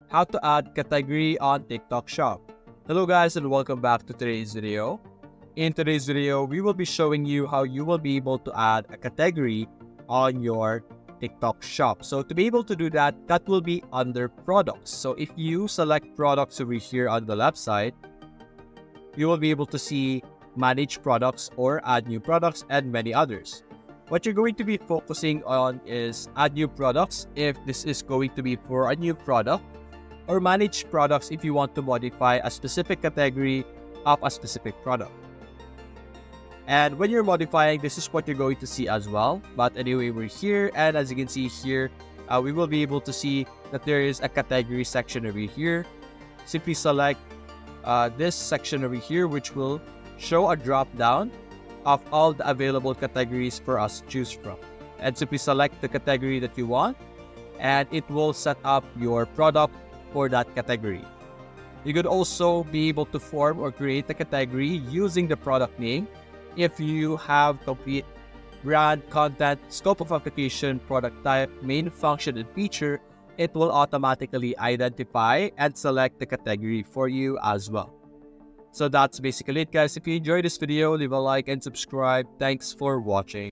how to add category on TikTok Shop. Hello guys and welcome back to today's video. In today's video, we will be showing you how you will be able to add a category on your TikTok Shop. So to be able to do that, that will be under products. So if you select products over here on the left side, you will be able to see manage products or add new products and many others. What you're going to be focusing on is add new products if this is going to be for a new product, or manage products if you want to modify a specific category of a specific product. And when you're modifying, this is what you're going to see as well. But anyway, we're here, and as you can see here, we will be able to see that there is a category section over here. Simply select this section over here, which will show a drop down of all the available categories for us to choose from. And simply select the category that you want, and it will set up your product for that category. You could also be able to form or create a category using the product name. If you have complete brand, content, scope of application, product type, main function, and feature, it will automatically identify and select the category for you as well. So that's basically it, guys. If you enjoyed this video, leave a like and subscribe. Thanks for watching.